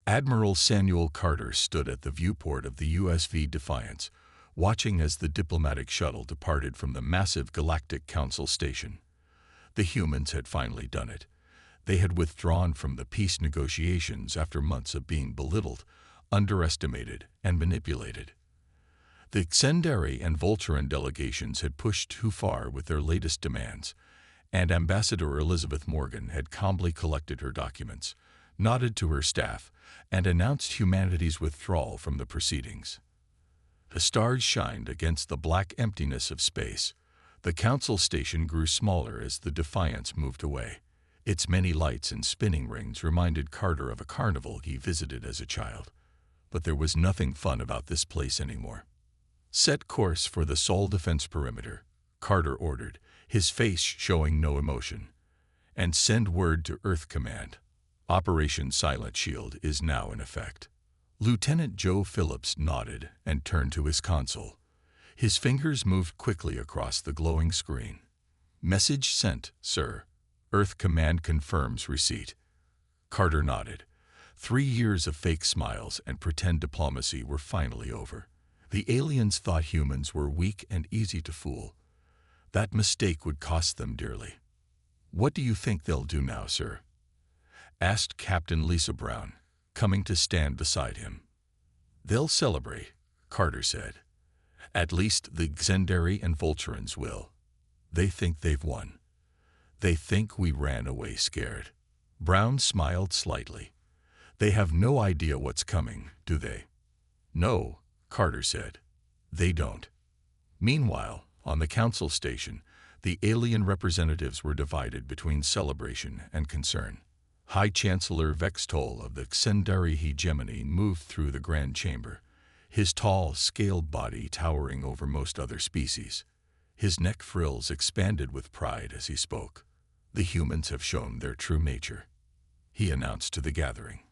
Admiral Samuel Carter stood at the viewport of the USV Defiance, watching as the diplomatic shuttle departed from the massive Galactic Council station. The humans had finally done it. They had withdrawn from the peace negotiations after months of being belittled, underestimated, and manipulated. The Xendari and Voltron delegations had pushed too far with their latest demands, and Ambassador Elizabeth Morgan had calmly collected her documents, nodded to her staff, and announced humanity's withdrawal from the proceedings. The stars shined against the black emptiness of space. The council station grew smaller as the Defiance moved away. Its many lights and spinning rings reminded Carter of a carnival he visited as a child. But there was nothing fun about this place anymore. "Set course for the Sol defense perimeter," Carter ordered, his face showing no emotion. "And send word to Earth Command. Operation Silent Shield is now in effect." Lieutenant Joe Phillips nodded and turned to his console. His fingers moved quickly across the glowing screen. "Message sent, sir. Earth Command confirms receipt." Carter nodded. 3 years of fake smiles and pretend diplomacy were finally over. The aliens thought humans were weak and easy to fool. That mistake would cost them dearly. "What do you think they'll do now, sir?" asked Captain Lisa Brown, coming to stand beside him. "They'll celebrate," Carter said. "At least the Xendari and Volturans will. They think they've won. They think we ran away scared." Brown smiled slightly. "They have no idea what's coming, do they?" "No," Carter said. "They don't." Meanwhile, on the council station, the alien representatives were divided between celebration and concern. High Chancellor Vextol of the Xendari hegemony moved through the Grand Chamber, his tall, scaled body towering over most other species. His neck frills expanded with pride as he spoke. "The humans have shown their true nature," he announced to the gathering.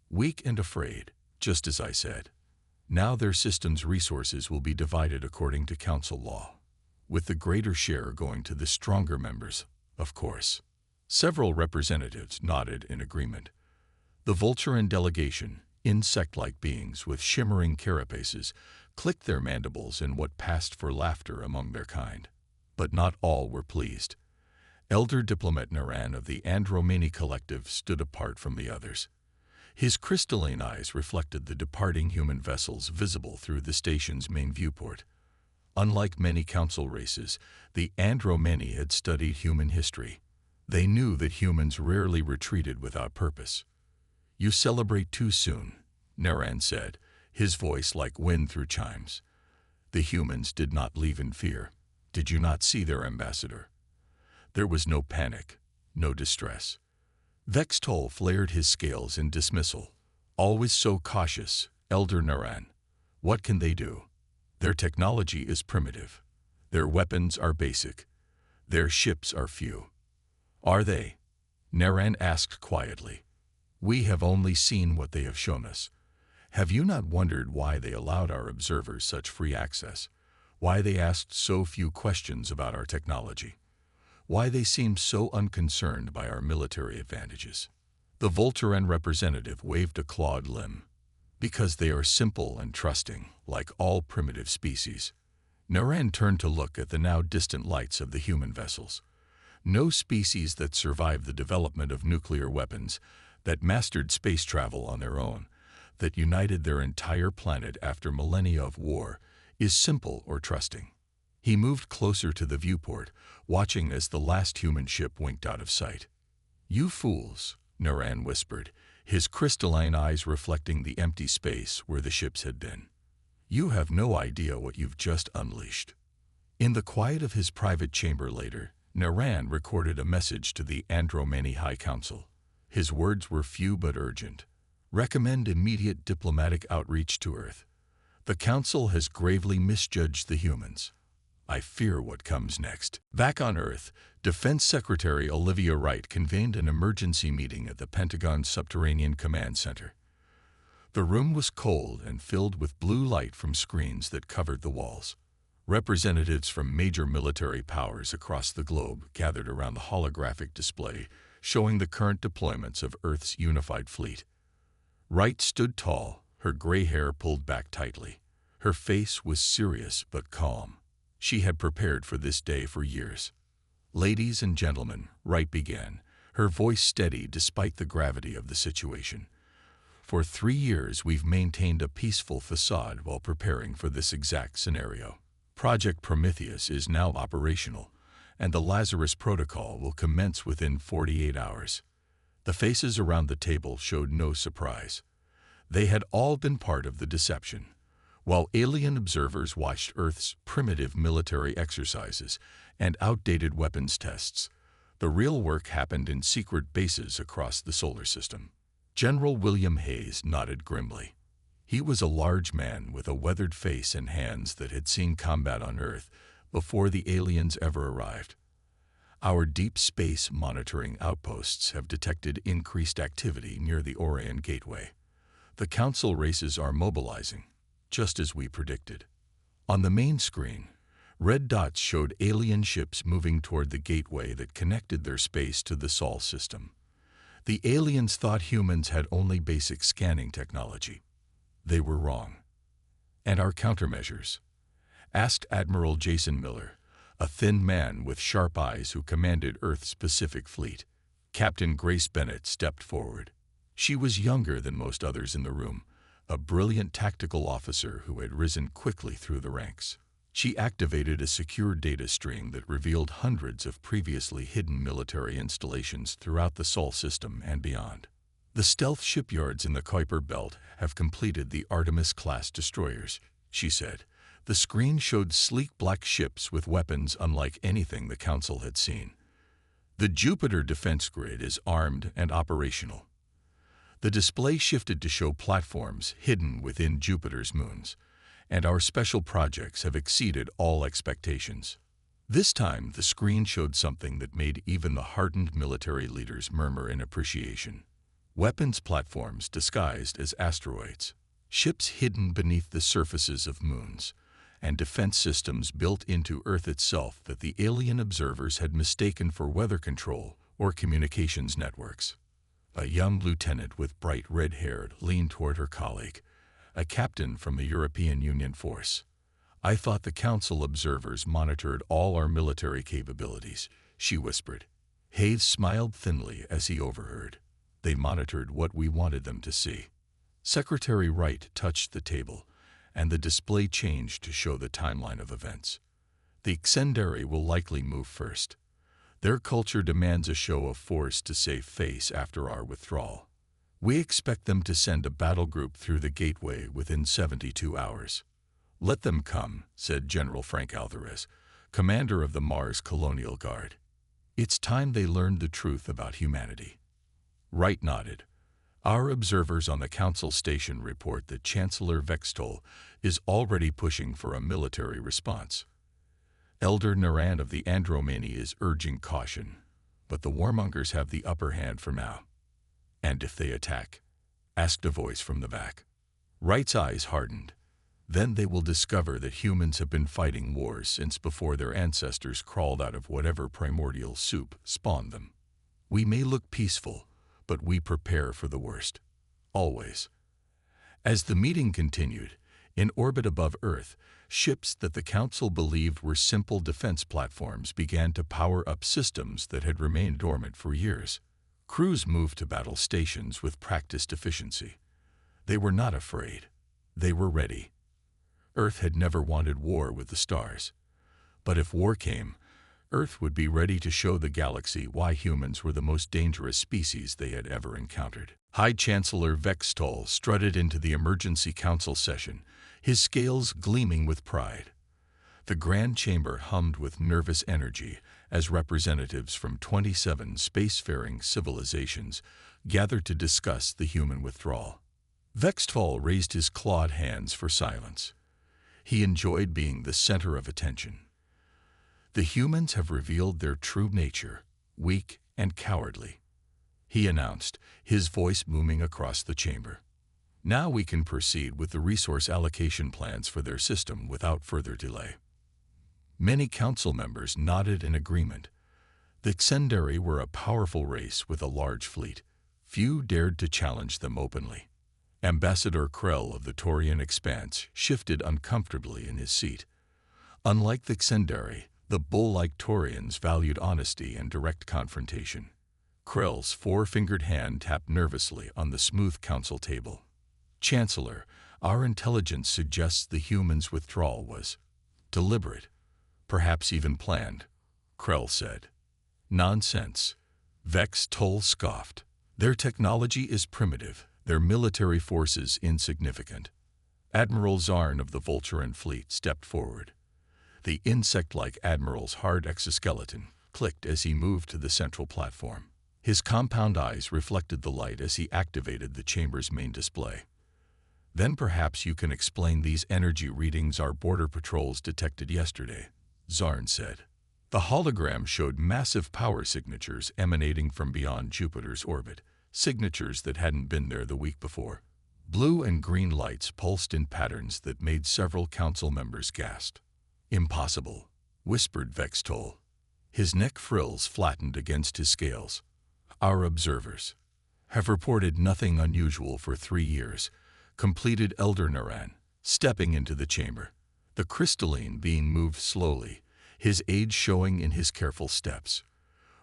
"Weak and afraid, just as I said. Now their system's resources will be divided according to council law, with the greater share going to the stronger members, of course." Several representatives nodded in agreement. The Volturan delegation, insect-like beings with shimmering carapaces, clicked their mandibles in what passed for laughter among their kind. But not all were pleased. Elder Diplomat Naran of the Andromani Collective stood apart from the others. His crystalline eyes reflected the departing human vessels visible through the station's main viewport. Unlike many council races, the Andromani had studied human history. They knew that humans rarely retreated without purpose. "You celebrate too soon," Naran said, his voice like wind through chimes. "The humans did not leave in fear. Did you not see their ambassador?" There was no panic, no distress. Vextol flared his scales in dismissal. "Always so cautious, Elder Naran. What can they do? Their technology is primitive. Their weapons are basic. Their ships are few." "Are they?" Naran asked quietly. "We have only seen what they have shown us. Have you not wondered why they allowed our observers such free access? Why they asked so few questions about our technology? Why they seemed so unconcerned by our military advantages?" The Volturan representative waved a clawed limb. "Because they are simple and trusting, like all primitive species." Naran turned to look at the now distant lights of the human vessels. No species that survived the development of nuclear weapons, that mastered space travel on their own, that united their entire planet after millennia of war, is simple or trusting. He moved closer to the viewport, watching as the last human ship winked out of sight. "You fools," Naran whispered, his crystalline eyes reflecting the empty space where the ships had been. "You have no idea what you've just unleashed." In the quiet of his private chamber later, Naran recorded a message to the Andromani High Council. His words were few but urgent. "Recommend immediate diplomatic outreach to Earth. The Council has gravely misjudged the humans. I fear what comes next." Back on Earth, Defense Secretary Olivia Wright convened an emergency meeting at the Pentagon's Subterranean Command Center. The room was cold and filled with blue light from screens that covered the walls. Representatives from major military powers across the globe gathered around the holographic display showing the current deployments of Earth's unified fleet. Wright stood tall, her gray hair pulled back tightly. Her face was serious but calm. She had prepared for this day for years. "Ladies and gentlemen," Wright began, her voice steady despite the gravity of the situation. "For 3 years we've maintained a peaceful facade while preparing for this exact scenario. Project Prometheus is now operational, and the Lazarus Protocol will commence within 48 hours. The faces around the table showed no surprise. They had all been part of the deception. While alien observers watched Earth's primitive military exercises and outdated weapons tests, the real work happened in secret bases across the solar system. General William Hayes nodded grimly. He was a large man with a weathered face and hands that had seen combat on Earth before the aliens ever arrived. "Our deep space monitoring outposts have detected increased activity near the Orion Gateway. The Council races are mobilizing, just as we predicted." On the main screen, red dots showed alien ships moving toward the gateway that connected their space to the Sol system. The aliens thought humans had only basic scanning technology. They were wrong. "And our countermeasures?" asked Admiral Jason Miller, a thin man with sharp eyes who commanded Earth's Pacific Fleet. Captain Grace Bennett stepped forward. She was younger than most others in the room, a brilliant tactical officer who had risen quickly through the ranks. She activated a secure data stream that revealed hundreds of previously hidden military installations throughout the Sol system and beyond. "The stealth shipyards in the Kuiper Belt have completed the Artemis-class destroyers," she said. The screen showed sleek black ships with weapons unlike anything the Council had seen. "The Jupiter defense grid is armed and operational." The display shifted to show platforms hidden within Jupiter's moons, and our special projects have exceeded all expectations. This time, the screen showed something that made even the hardened military leaders murmur in appreciation. Weapons platforms disguised as asteroids, ships hidden beneath the surfaces of moons, and defense systems built into Earth itself that the alien observers had mistaken for weather control or communications networks. A young lieutenant with bright red hair leaned toward her colleague, a captain from a European Union force. "I thought the Council observers monitored all our military capabilities," she whispered. Hayes smiled thinly as he overheard. "They monitored what we wanted them to see." Secretary Wright touched the table, and the display changed to show the timeline of events. "The Xendari will likely move first. Their culture demands a show of force to save face after our withdrawal. We expect them to send a battle group through the gateway within 72 hours. "Let them come," said General Frank Alvarez, commander of the Mars Colonial Guard. "It's time they learned the truth about humanity." Wright nodded. "Our observers on the Council station report that Chancellor Vextol is already pushing for a military response. Elder Naran of the Andromany is urging caution, but the warmongers have the upper hand for now." "And if they attack?" asked a voice from the back. Wright's eyes hardened. "Then they will discover that humans have been fighting wars since before their ancestors crawled out of whatever primordial soup spawned them. We may look peaceful, but we prepare for the worst. Always." As the meeting continued, in orbit above Earth, ships that the Council believed were simple defense platforms began to power up systems that had remained dormant for years. Crews moved to battle stations with practiced efficiency. They were not afraid. They were ready. Earth had never wanted war with the stars. But if war came, Earth would be ready to show the galaxy why humans were the most dangerous species they had ever encountered. High Chancellor Vextol strutted into the Emergency Council session, his scales gleaming with pride. The Grand Chamber hummed with nervous energy as representatives from 27 spacefaring civilizations gathered to discuss the human withdrawal. Vextol raised his clawed hands for silence. He enjoyed being the center of attention. "The humans have revealed their true nature, weak and cowardly," he announced, his voice booming across the chamber. "Now we can proceed with the resource allocation plans for their system without further delay." Many council members nodded in agreement. The Xendari were a powerful race with a large fleet. Few dared to challenge them openly. Ambassador Krell of the Taurian Expanse shifted uncomfortably in his seat. Unlike the Xendari, the bull-like Taurians valued honesty and direct confrontation. Krell's four-fingered hand tapped nervously on the smooth council table. Chancellor, our intelligence suggests the humans' withdrawal was deliberate, perhaps even planned, Krell said. Nonsense, Vex Toll scoffed. Their technology is primitive, their military forces insignificant. Admiral Zarn of the Vulturan fleet stepped forward. The insect-like admiral's hard exoskeleton clicked as he moved to the central platform. His compound eyes reflected the light as he activated the chamber's main display. Then perhaps you can explain these energy readings our border patrols detected yesterday, Zarn said. The hologram showed massive power signatures emanating from beyond Jupiter's orbit, signatures that hadn't been there the week before. Blue and green lights pulsed in patterns that made several council members gasp. Impossible, whispered Vex Toll. His neck frills flattened against his scales. Our observers have reported nothing unusual for 3 years, completed Elder Naran, stepping into the chamber. The crystalline being moved slowly, his age showing in his careful steps.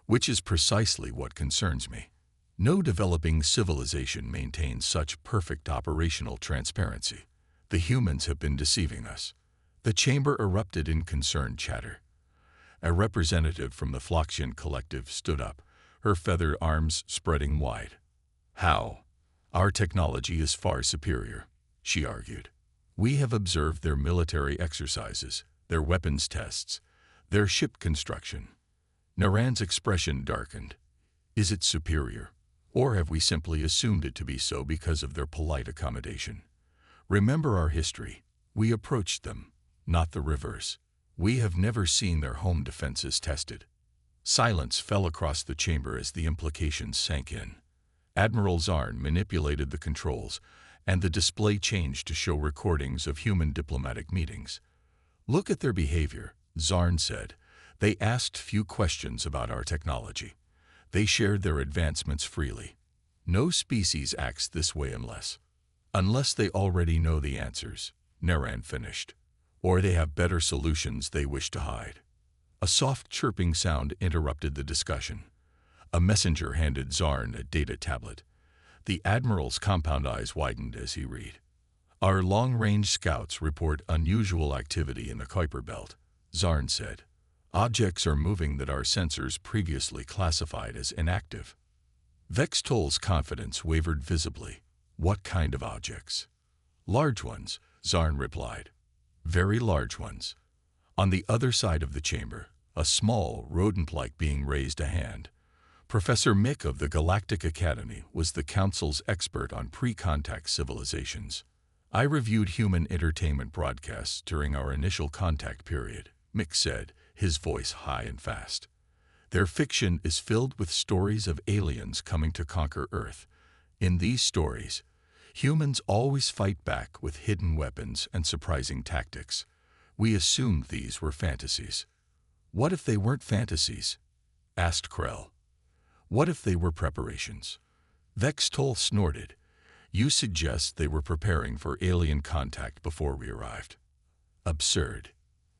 Which is precisely what concerns me. No developing civilization maintains such perfect operational transparency. The humans have been deceiving us. The chamber erupted in concerned chatter. A representative from the Floxian Collective stood up, her feathered arms spreading wide. How? Our technology is far superior, she argued. We have observed their military exercises, their weapons tests, their ship construction. Naran's expression darkened. Is it superior? Or have we simply assumed it to be so because of their polite accommodation? Remember our history. We approached them, not the reverse. We have never seen their home defenses tested. Silence fell across the chamber as the implications sank in. Admiral Zarn manipulated the controls, and the display changed to show recordings of human diplomatic meetings. Look at their behavior, Zarn said. They asked few questions about our technology. They shared their advancements freely. No species acts this way unless they already know the answers, Naran finished. Or they have better solutions they wish to hide. A soft chirping sound interrupted the discussion. A messenger handed Zarn a data tablet. The Admiral's compound eyes widened as he read. Our long-range scouts report unusual activity in the Kuiper Belt, Zarn said. Objects are moving that our sensors previously classified as inactive. Vex Toll's confidence wavered visibly. What kind of objects? Large ones, Zarn replied. Very large ones. On the other side of the chamber, a small, rodent-like being raised a hand. Professor Mick of the Galactic Academy was the Council's expert on pre-contact civilizations. I reviewed human entertainment broadcasts during our initial contact period, Mick said, his voice high and fast. Their fiction is filled with stories of aliens coming to conquer Earth. In these stories, humans always fight back with hidden weapons and surprising tactics. We assumed these were fantasies. What if they weren't fantasies? Asked Krell. What if they were preparations? Vex Toll snorted. You suggest they were preparing for alien contact before we arrived. Absurd.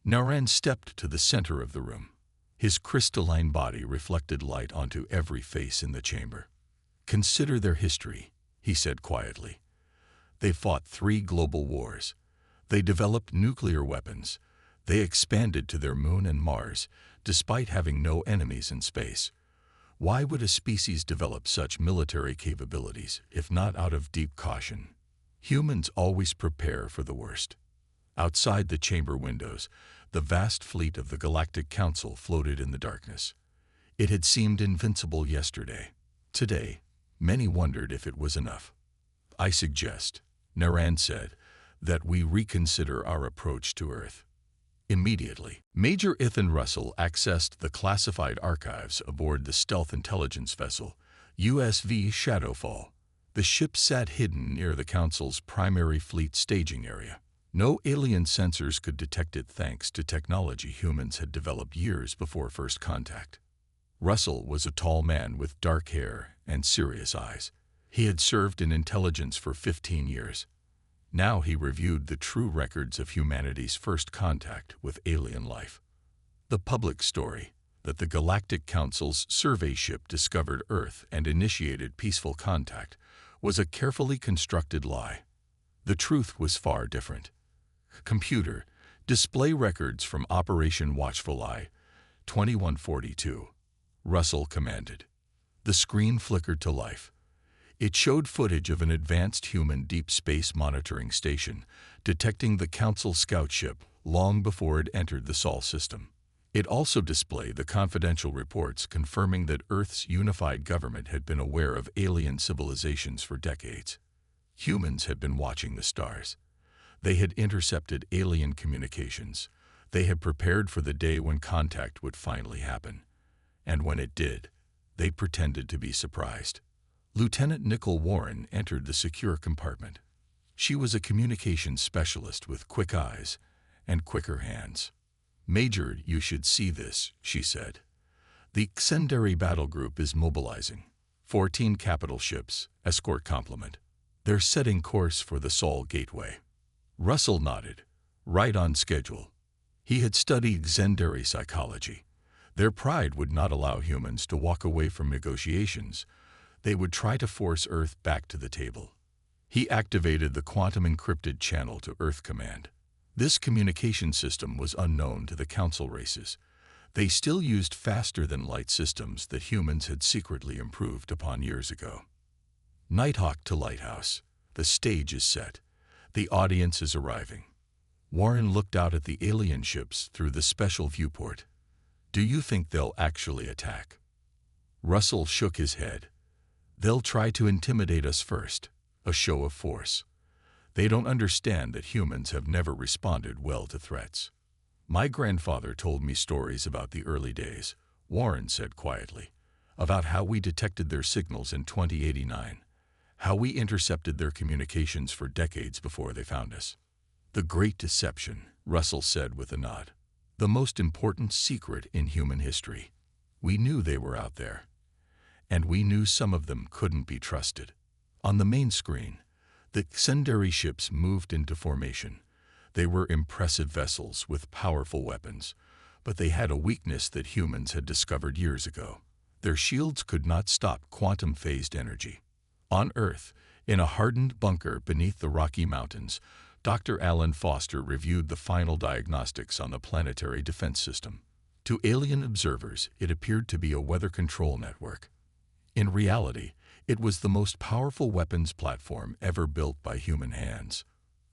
Naran stepped to the center of the room. His crystalline body reflected light onto every face in the chamber. Consider their history, he said quietly. They fought 3 global wars. They developed nuclear weapons. They expanded to their moon and Mars, despite having no enemies in space. Why would a species develop such military capabilities, if not out of deep caution? Humans always prepare for the worst. Outside the chamber windows, the vast fleet of the Galactic Council floated in the darkness. It had seemed invincible yesterday. Today, many wondered if it was enough. I suggest, Naran said, that we reconsider our approach to Earth. Immediately, Major Ethan Russell accessed the classified archives aboard the stealth intelligence vessel, USV Shadowfall. The ship sat hidden near the Council's primary fleet staging area. No alien sensors could detect it thanks to technology humans had developed years before first contact. Russell was a tall man with dark hair and serious eyes. He had served in intelligence for 15 years. Now he reviewed the true records of humanity's first contact with alien life. The public story that the Galactic Council's survey ship discovered Earth and initiated peaceful contact was a carefully constructed lie. The truth was far different. Computer, display records from Operation Watchful Eye, 2142. Russell commanded. The screen flickered to life. It showed footage of an advanced human deep space monitoring station detecting the Council scout ship long before it entered the Sol system. It also displayed the confidential reports confirming that Earth's unified government had been aware of alien civilizations for decades. Humans had been watching the stars. They had intercepted alien communications. They had prepared for the day when contact would finally happen. And when it did, they pretended to be surprised. Lieutenant Nicole Warren entered the secure compartment. She was a communications specialist with quick eyes and quicker hands. "Major, you should see this," she said. "The Xendari battle group is mobilizing. 14 capital ships, escort complement. They're setting course for the Sol Gateway." Russell nodded. Right on schedule. He had studied Xendari psychology. Their pride would not allow humans to walk away from negotiations. They would try to force Earth back to the table. He activated the quantum encrypted channel to Earth Command. This communication system was unknown to the Council races. They still used faster-than-light systems that humans had secretly improved upon years ago. Nighthawk to Lighthouse. The stage is set. The audience is arriving. Warren looked out at the alien ships through the special viewport. "Do you think they'll actually attack?" Russell shook his head. "They'll try to intimidate us first, a show of force. They don't understand that humans have never responded well to threats." "My grandfather told me stories about the early days," Warren said quietly, "about how we detected their signals in 2089, how we intercepted their communications for decades before they found us." "The Great Deception," Russell said with a nod. "The most important secret in human history. We knew they were out there. And we knew some of them couldn't be trusted." On the main screen, the Xendari ships moved into formation. They were impressive vessels with powerful weapons, but they had a weakness that humans had discovered years ago. Their shields could not stop quantum-phased energy. On Earth, in a hardened bunker beneath the Rocky Mountains, Dr. Alan Foster reviewed the final diagnostics on the planetary defense system. To alien observers, it appeared to be a weather control network. In reality, it was the most powerful weapons platform ever built by human hands.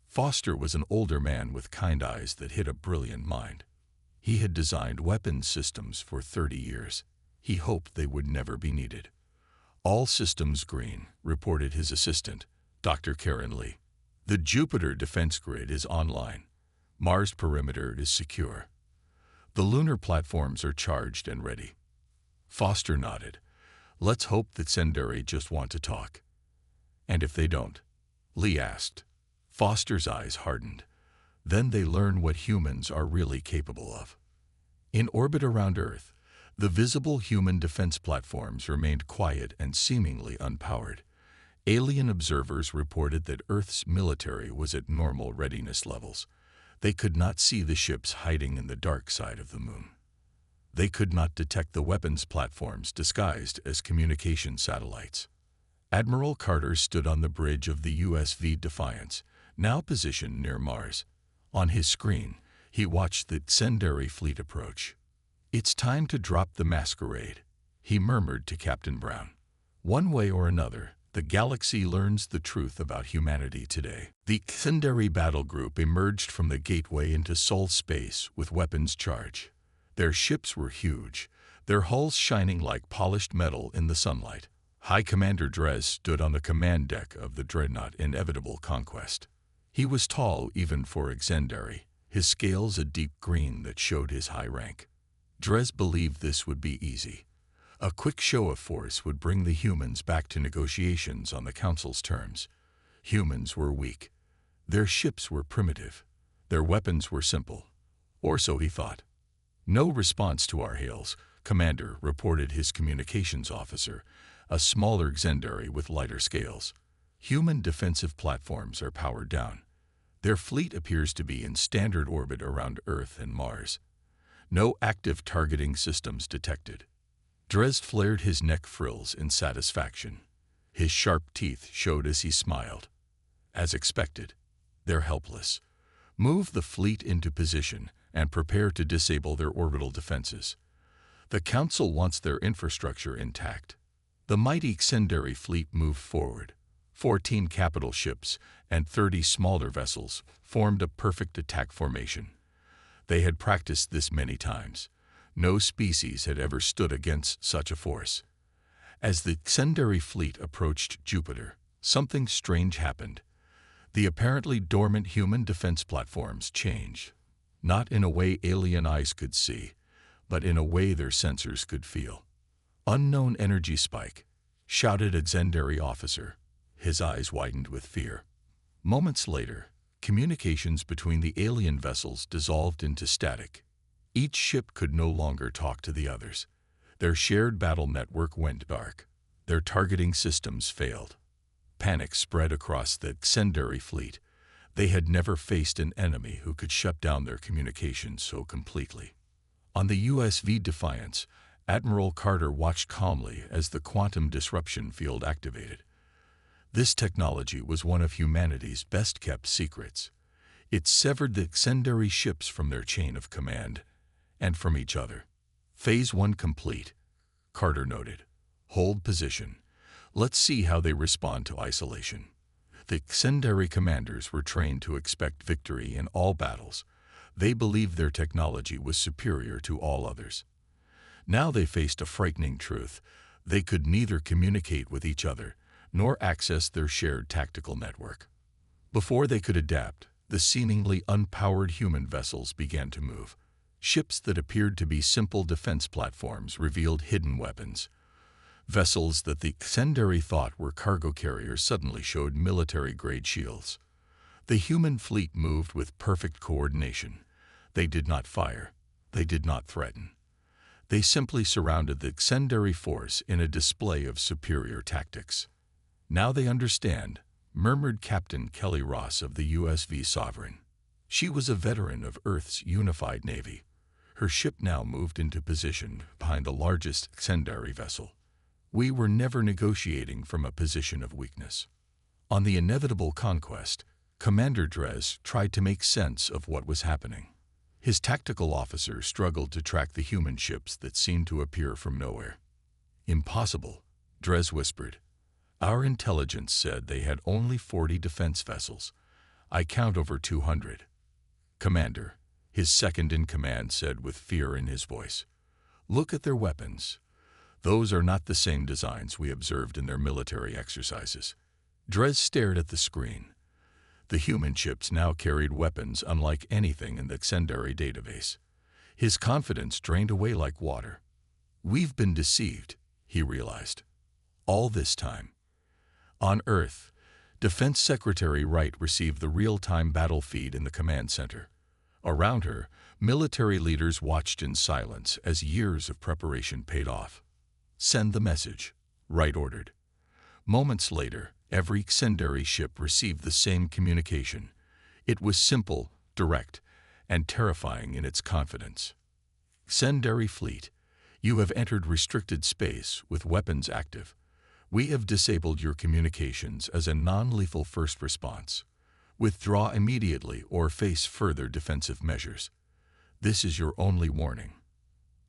Foster was an older man with kind eyes that hid a brilliant mind. He had designed weapons systems for 30 years. He hoped they would never be needed. "All systems green," reported his assistant, Dr. Karen Lee. "The Jupiter defense grid is online. Mars perimeter is secure. The lunar platforms are charged and ready." Foster nodded. "Let's hope that Xendari just want to talk." "And if they don't?" Lee asked. Foster's eyes hardened. "Then they learn what humans are really capable of." In orbit around Earth, the visible human defense platforms remained quiet and seemingly unpowered. Alien observers reported that Earth's military was at normal readiness levels. They could not see the ships hiding in the dark side of the moon. They could not detect the weapons platforms disguised as communication satellites. Admiral Carter stood on the bridge of the USV Defiance, now positioned near Mars. On his screen, he watched the Xendari fleet approach. "It's time to drop the masquerade," he murmured to Captain Brown. "One way or another, the galaxy learns the truth about humanity today." The Xendari battle group emerged from the gateway into Sol space with weapons charge. Their ships were huge, their hulls shining like polished metal in the sunlight. High Commander Drez stood on the command deck of the dreadnought Inevitable Conquest. He was tall even for Xendari, his scales a deep green that showed his high rank. Drez believed this would be easy. A quick show of force would bring the humans back to negotiations on the Council's terms. Humans were weak. Their ships were primitive. Their weapons were simple. Or so he thought. "No response to our hails," Commander reported his communications officer, a smaller Xendari with lighter scales. Human defensive platforms are powered down. Their fleet appears to be in standard orbit around Earth and Mars. No active targeting systems detected. Dres flared his neck frills in satisfaction. His sharp teeth showed as he smiled. As expected, they're helpless. Move the fleet into position and prepare to disable their orbital defenses. The Council wants their infrastructure intact. The mighty Xendari fleet moved forward. 14 capital ships and 30 smaller vessels formed a perfect attack formation. They had practiced this many times. No species had ever stood against such a force. As the Xendari fleet approached Jupiter, something strange happened. The apparently dormant human defense platforms changed, not in a way alien eyes could see, but in a way their sensors could feel. "Unknown energy spike," shouted a Xendari officer. His eyes widened with fear. Moments later, communications between the alien vessels dissolved into static. Each ship could no longer talk to the others. Their shared battle network went dark. Their targeting systems failed. Panic spread across the Xendari fleet. They had never faced an enemy who could shut down their communications so completely. On the USV Defiance, Admiral Carter watched calmly as the quantum disruption field activated. This technology was one of humanity's best-kept secrets. It severed the Xendari ships from their chain of command and from each other. Phase 1 complete, Carter noted. Hold position. Let's see how they respond to isolation. The Xendari commanders were trained to expect victory in all battles. They believed their technology was superior to all others. Now they faced a frightening truth. They could neither communicate with each other nor access their shared tactical network. Before they could adapt, the seemingly unpowered human vessels began to move. Ships that appeared to be simple defense platforms revealed hidden weapons. Vessels that the Xendari thought were cargo carriers suddenly showed military-grade shields. The human fleet moved with perfect coordination. They did not fire. They did not threaten. They simply surrounded the Xendari force in a display of superior tactics. "Now they understand," murmured Captain Kelly Ross of the USV Sovereign. She was a veteran of Earth's unified navy. Her ship now moved into position behind the largest Xendari vessel. "We were never negotiating from a position of weakness." On the inevitable conquest, Commander Dres tried to make sense of what was happening. His tactical officer struggled to track the human ships that seemed to appear from nowhere. "Impossible," Dres whispered. "Our intelligence said they had only 40 defense vessels. I count over 200. "Commander," his second-in-command said with fear in his voice, "look at their weapons. Those are not the same designs we observed in their military exercises." Dres stared at the screen. The human ships now carried weapons unlike anything in the Xendari database. His confidence drained away like water. "We've been deceived," he realized. "All this time." On Earth, Defense Secretary Wright received the real-time battle feed in the command center. Around her, military leaders watched in silence as years of preparation paid off. "Send the message," Wright ordered. Moments later, every Xendari ship received the same communication. It was simple, direct, and terrifying in its confidence. "Xendari fleet, you have entered restricted space with weapons active. We have disabled your communications as a non-lethal first response. Withdraw immediately or face further defensive measures. This is your only warning."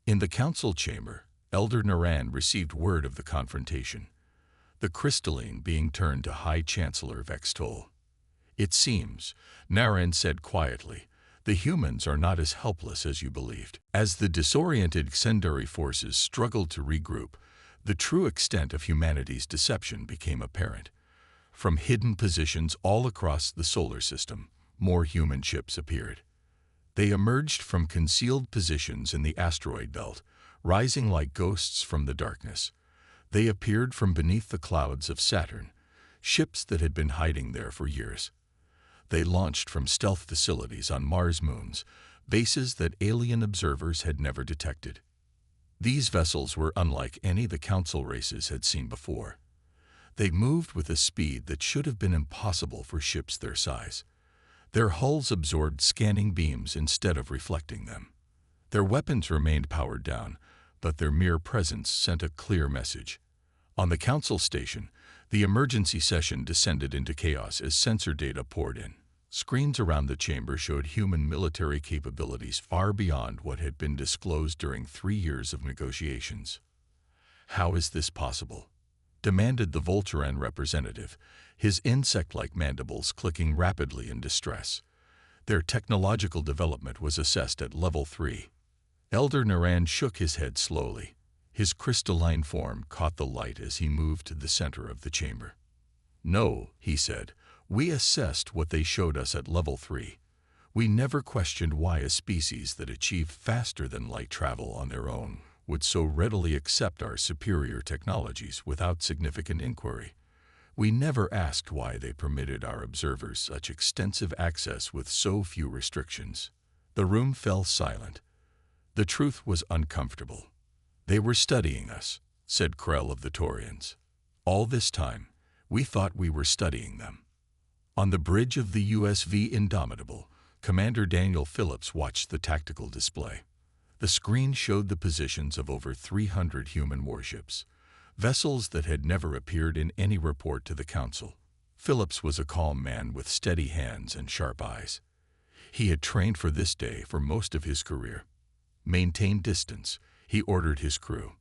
In the council chamber, Elder Naran received word of the confrontation, the crystalline being turned to High Chancellor Vextol. "It seems," Naran said quietly, "the humans are not as helpless as you believed." As the disoriented Xendari forces struggled to regroup, the true extent of humanity's deception became apparent. From hidden positions all across the solar system, more human ships appeared. They emerged from concealed positions in the asteroid belt, rising like ghosts from the darkness. They appeared from beneath the clouds of Saturn, ships that had been hiding there for years. They launched from stealth facilities on Mars moons, bases that alien observers had never detected. These vessels were unlike any the Council races had seen before. They moved with a speed that should have been impossible for ships their size. Their hulls absorbed scanning beams instead of reflecting them. Their weapons remained powered down, but their mere presence sent a clear message. On the Council station, the emergency session descended into chaos as sensor data poured in. Screens around the chamber showed human military capabilities far beyond what had been disclosed during 3 years of negotiations. "How is this possible?" demanded the Volturan representative, his insect-like mandibles clicking rapidly in distress. Their technological development was assessed at level 3. Elder Naran shook his head slowly. His crystalline form caught the light as he moved to the center of the chamber. "No," he said, "we assessed what they showed us at level 3. We never questioned why a species that achieved faster than light travel on their own would so readily accept our superior technologies without significant inquiry. We never asked why they permitted our observers such extensive access with so few restrictions." The room fell silent. The truth was uncomfortable. "They were studying us," said Krell of the Taurians. "All this time, we thought we were studying them." On the bridge of the USV Indomitable, Commander Daniel Phillips watched the tactical display. The screen showed the positions of over 300 human warships, vessels that had never appeared in any report to the Council. Phillips was a calm man with steady hands and sharp eyes. He had trained for this day for most of his career. "Maintain distance," he ordered his crew.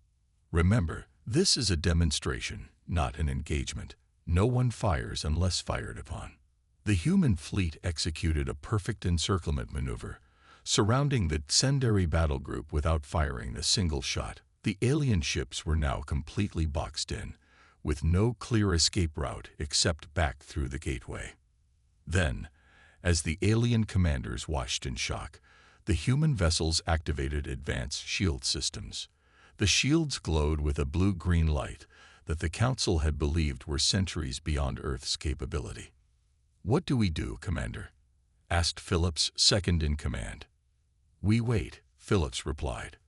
"Remember, this is a demonstration, not an engagement. No one fires unless fired upon." The human fleet executed a perfect encirclement maneuver, surrounding the Tsenderi battle group without firing a single shot. The alien ships were now completely boxed in, with no clear escape route except back through the gateway. Then, as the alien commanders watched in shock, the human vessels activated advanced shield systems. The shields glowed with a blue-green light that the Council had believed were centuries beyond Earth's capability. "What do we do, Commander?" asked Phillips, second in command. "We wait," Phillips replied.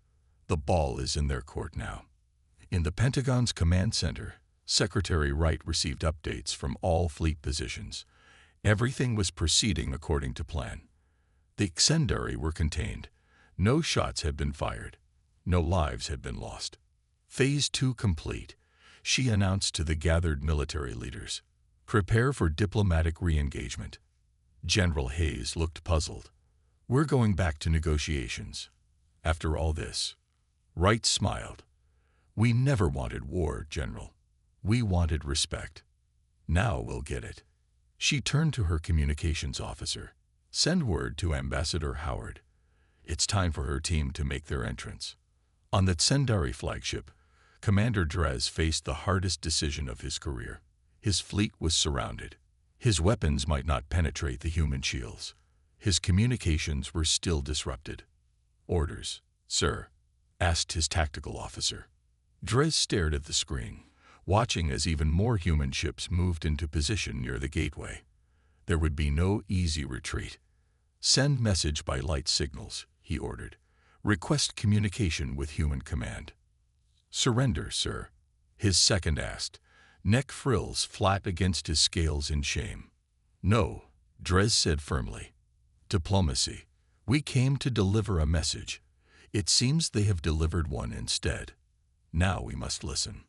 "The ball is in their court now." In the Pentagon's command center, Secretary Wright received updates from all fleet positions. Everything was proceeding according to plan. The Tsenderi were contained. No shots had been fired. No lives had been lost. "Phase 2 complete," she announced to the gathered military leaders. "Prepare for diplomatic re-engagement." General Hayes looked puzzled. "We're going back to negotiations. After all this." Wright smiled. "We never wanted war, General. We wanted respect. Now we'll get it." She turned to her communications officer. "Send word to Ambassador Howard. It's time for her team to make their entrance." On the Tsenderi flagship, Commander Drez faced the hardest decision of his career. His fleet was surrounded. His weapons might not penetrate the human shields. His communications were still disrupted. "Orders, sir?" asked his tactical officer. Drez stared at the screen, watching as even more human ships moved into position near the gateway. There would be no easy retreat. "Send message by light signals," he ordered. "Request communication with human command." "Surrender, sir?" his second asked, neck frills flat against his scales in shame. "No," Drez said firmly. "Diplomacy. We came to deliver a message. It seems they have delivered one instead. Now we must listen."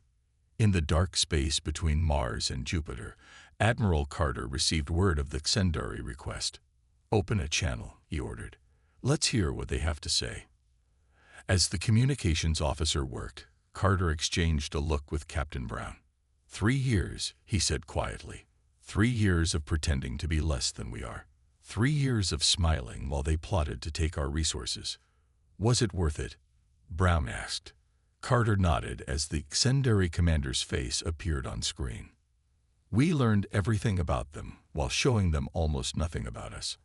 In the dark space between Mars and Jupiter, Admiral Carter received word of the Tsenderi request. "Open a channel," he ordered. "Let's hear what they have to say." As the communications officer worked, Carter exchanged a look with Captain Brown. 3 years, he said quietly. 3 years of pretending to be less than we are. 3 years of smiling while they plotted to take our resources. Was it worth it? Brown asked. Carter nodded as the Tsenderi commander's face appeared on screen. "We learned everything about them while showing them almost nothing about us.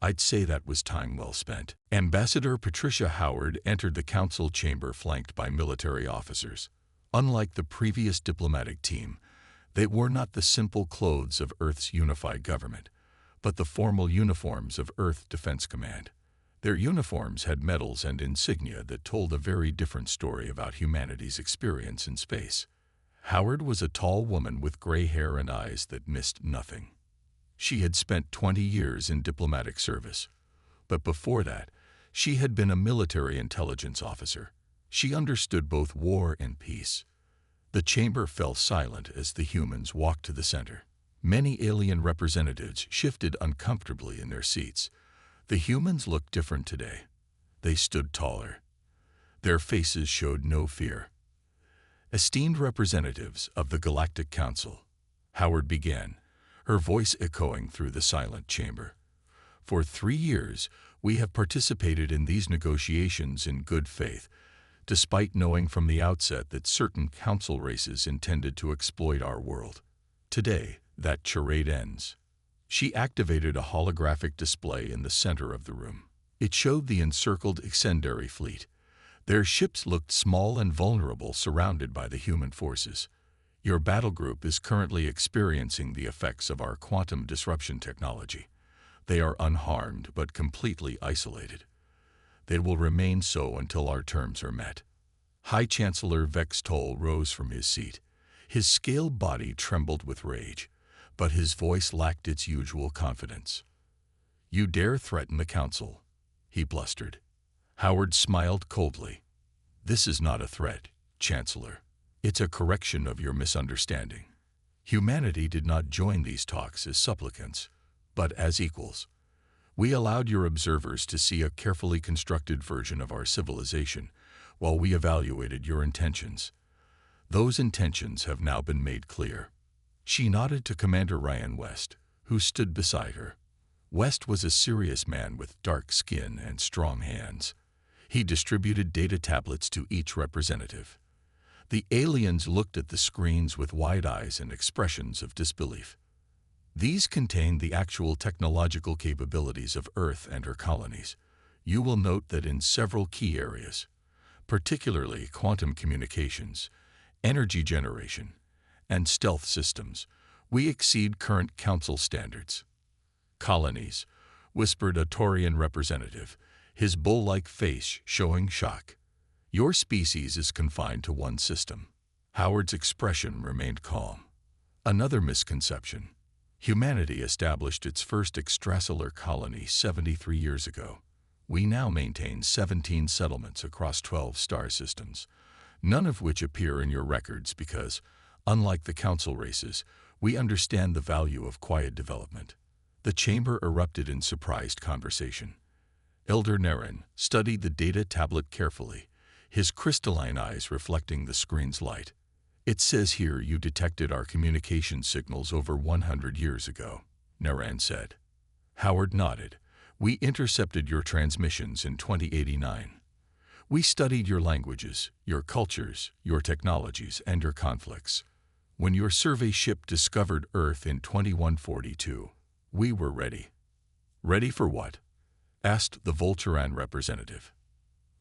I'd say that was time well spent." Ambassador Patricia Howard entered the council chamber flanked by military officers. Unlike the previous diplomatic team, they wore not the simple clothes of Earth's unified government, but the formal uniforms of Earth Defense Command. Their uniforms had medals and insignia that told a very different story about humanity's experience in space. Howard was a tall woman with gray hair and eyes that missed nothing. She had spent 20 years in diplomatic service, but before that, she had been a military intelligence officer. She understood both war and peace. The chamber fell silent as the humans walked to the center. Many alien representatives shifted uncomfortably in their seats. The humans looked different today. They stood taller. Their faces showed no fear. Esteemed representatives of the Galactic Council, Howard began, her voice echoing through the silent chamber. For 3 years, we have participated in these negotiations in good faith, despite knowing from the outset that certain council races intended to exploit our world. Today, that charade ends. She activated a holographic display in the center of the room. It showed the encircled Excendiary fleet. Their ships looked small and vulnerable, surrounded by the human forces. Your battle group is currently experiencing the effects of our quantum disruption technology. They are unharmed but completely isolated. They will remain so until our terms are met. High Chancellor Vex Toll rose from his seat. His scaled body trembled with rage, but his voice lacked its usual confidence. "You dare threaten the Council," he blustered. Howard smiled coldly. "This is not a threat, Chancellor. It's a correction of your misunderstanding. Humanity did not join these talks as supplicants, but as equals. We allowed your observers to see a carefully constructed version of our civilization while we evaluated your intentions. Those intentions have now been made clear." She nodded to Commander Ryan West, who stood beside her. West was a serious man with dark skin and strong hands. He distributed data tablets to each representative. The aliens looked at the screens with wide eyes and expressions of disbelief. These contained the actual technological capabilities of Earth and her colonies. You will note that in several key areas, particularly quantum communications, energy generation, and stealth systems, we exceed current Council standards. "Colonies," whispered a Taurian representative, his bull-like face showing shock. "Your species is confined to one system." Howard's expression remained calm. "Another misconception. Humanity established its first extrasolar colony 73 years ago. We now maintain 17 settlements across 12 star systems, none of which appear in your records because, unlike the Council races, we understand the value of quiet development." The chamber erupted in surprised conversation. Elder Narration studied the data tablet carefully, his crystalline eyes reflecting the screen's light. "It says here you detected our communication signals over 100 years ago," Narration said. Howard nodded. "We intercepted your transmissions in 2089. We studied your languages, your cultures, your technologies, and your conflicts. When your survey ship discovered Earth in 2142, we were ready." "Ready for what?" asked the Volturan representative.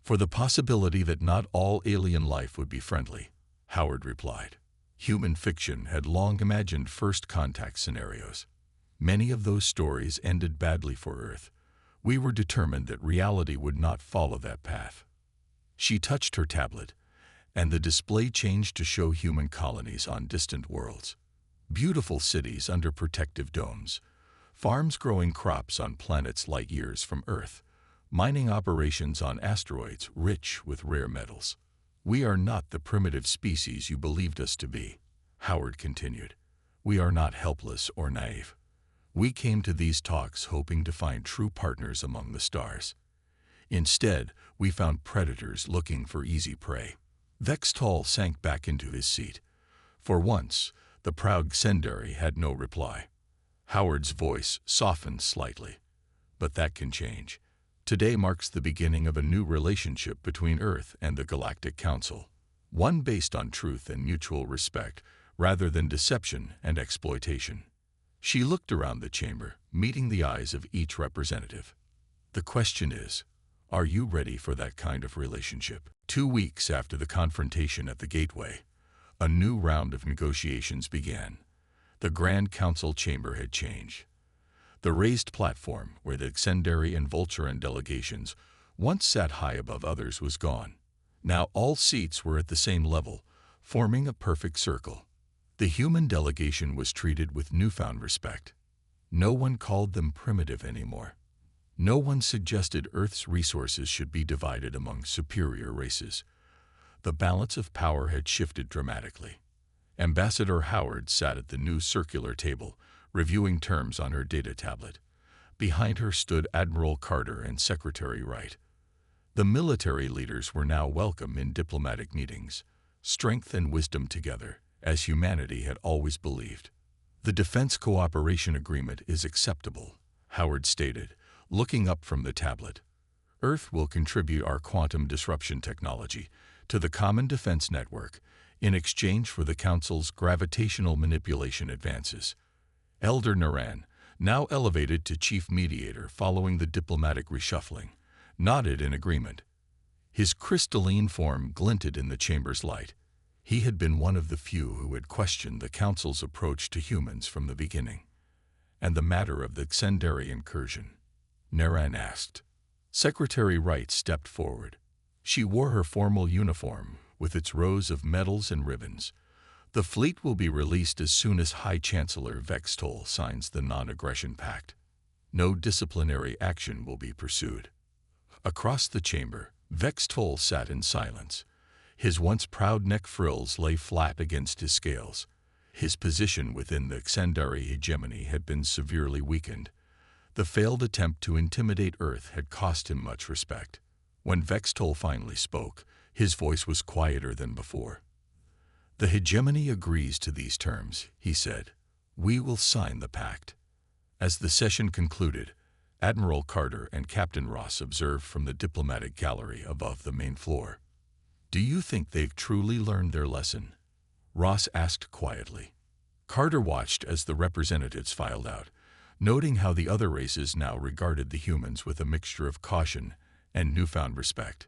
"For the possibility that not all alien life would be friendly," Howard replied. Human fiction had long imagined first contact scenarios. Many of those stories ended badly for Earth. We were determined that reality would not follow that path. She touched her tablet, and the display changed to show human colonies on distant worlds. Beautiful cities under protective domes, farms growing crops on planets light years from Earth, mining operations on asteroids rich with rare metals. "We are not the primitive species you believed us to be," Howard continued. "We are not helpless or naive. We came to these talks hoping to find true partners among the stars. Instead, we found predators looking for easy prey." Vex Toll sank back into his seat. For once, the proud Excendiary had no reply. Howard's voice softened slightly. "But that can change. Today marks the beginning of a new relationship between Earth and the Galactic Council, one based on truth and mutual respect rather than deception and exploitation." She looked around the chamber, meeting the eyes of each representative. "The question is, are you ready for that kind of relationship?" 2 weeks after the confrontation at the gateway, a new round of negotiations began. The Grand Council chamber had changed. The raised platform where the Xendari and Vulturan delegations once sat high above others was gone. Now all seats were at the same level, forming a perfect circle. The human delegation was treated with newfound respect. No one called them primitive anymore. No one suggested Earth's resources should be divided among superior races. The balance of power had shifted dramatically. Ambassador Howard sat at the new circular table, reviewing terms on her data tablet. Behind her stood Admiral Carter and Secretary Wright. The military leaders were now welcome in diplomatic meetings. Strength and wisdom together, as humanity had always believed. The Defense Cooperation Agreement is acceptable, Howard stated, looking up from the tablet. Earth will contribute our quantum disruption technology to the Common Defense Network in exchange for the Council's gravitational manipulation advances. Elder Naran, now elevated to chief mediator following the diplomatic reshuffling, nodded in agreement. His crystalline form glinted in the chamber's light. He had been one of the few who had questioned the Council's approach to humans from the beginning. And the matter of the Xendari incursion? Naran asked. Secretary Wright stepped forward. She wore her formal uniform, with its rows of medals and ribbons. The fleet will be released as soon as High Chancellor Vextol signs the non-aggression pact. No disciplinary action will be pursued. Across the chamber, Vextol sat in silence. His once proud neck frills lay flat against his scales. His position within the Xendari hegemony had been severely weakened. The failed attempt to intimidate Earth had cost him much respect. When Vextol finally spoke, his voice was quieter than before. The hegemony agrees to these terms, he said. We will sign the pact. As the session concluded, Admiral Carter and Captain Ross observed from the diplomatic gallery above the main floor. Do you think they've truly learned their lesson? Ross asked quietly. Carter watched as the representatives filed out, noting how the other races now regarded the humans with a mixture of caution and newfound respect.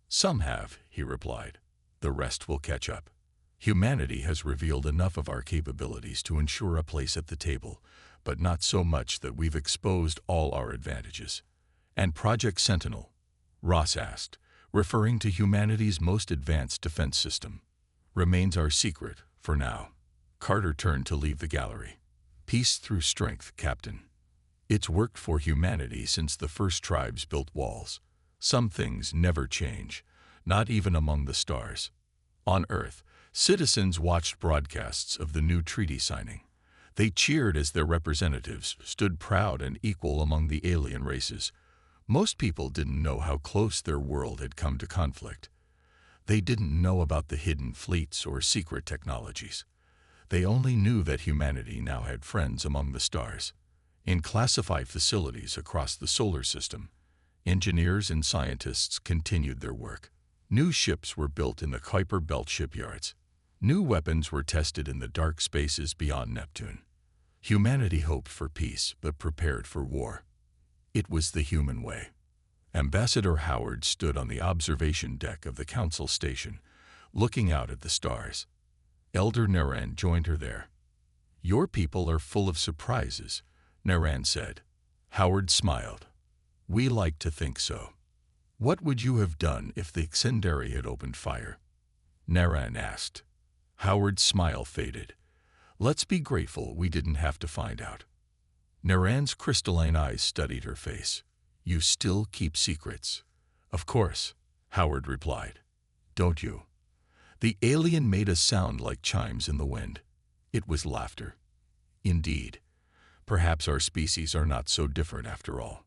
Some have, he replied. The rest will catch up. Humanity has revealed enough of our capabilities to ensure a place at the table, but not so much that we've exposed all our advantages. And Project Sentinel? Ross asked, referring to humanity's most advanced defense system. Remains our secret, for now. Carter turned to leave the gallery. Peace through strength, Captain. It's worked for humanity since the first tribes built walls. Some things never change, not even among the stars. On Earth, citizens watched broadcasts of the new treaty signing. They cheered as their representatives stood proud and equal among the alien races. Most people didn't know how close their world had come to conflict. They didn't know about the hidden fleets or secret technologies. They only knew that humanity now had friends among the stars. In classified facilities across the solar system, engineers and scientists continued their work. New ships were built in the Kuiper Belt shipyards. New weapons were tested in the dark spaces beyond Neptune. Humanity hoped for peace but prepared for war. It was the human way. Ambassador Howard stood on the observation deck of the Council station, looking out at the stars. Elder Naran joined her there. Your people are full of surprises, Naran said. Howard smiled. We like to think so. What would you have done if the Xendari had opened fire? Naran asked. Howard's smile faded. Let's be grateful we didn't have to find out. Naran's crystalline eyes studied her face. You still keep secrets. Of course, Howard replied. Don't you? The alien made a sound like chimes in the wind. It was laughter. Indeed. Perhaps our species are not so different after all.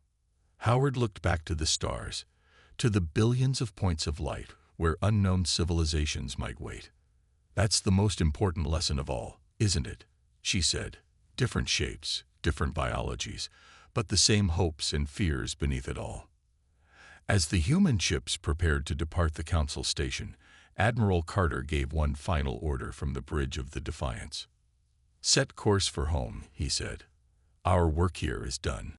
Howard looked back to the stars, to the billions of points of light where unknown civilizations might wait. That's the most important lesson of all, isn't it? She said. Different shapes, different biologies, but the same hopes and fears beneath it all. As the human ships prepared to depart the Council station, Admiral Carter gave one final order from the bridge of the Defiance. Set course for home, he said. Our work here is done.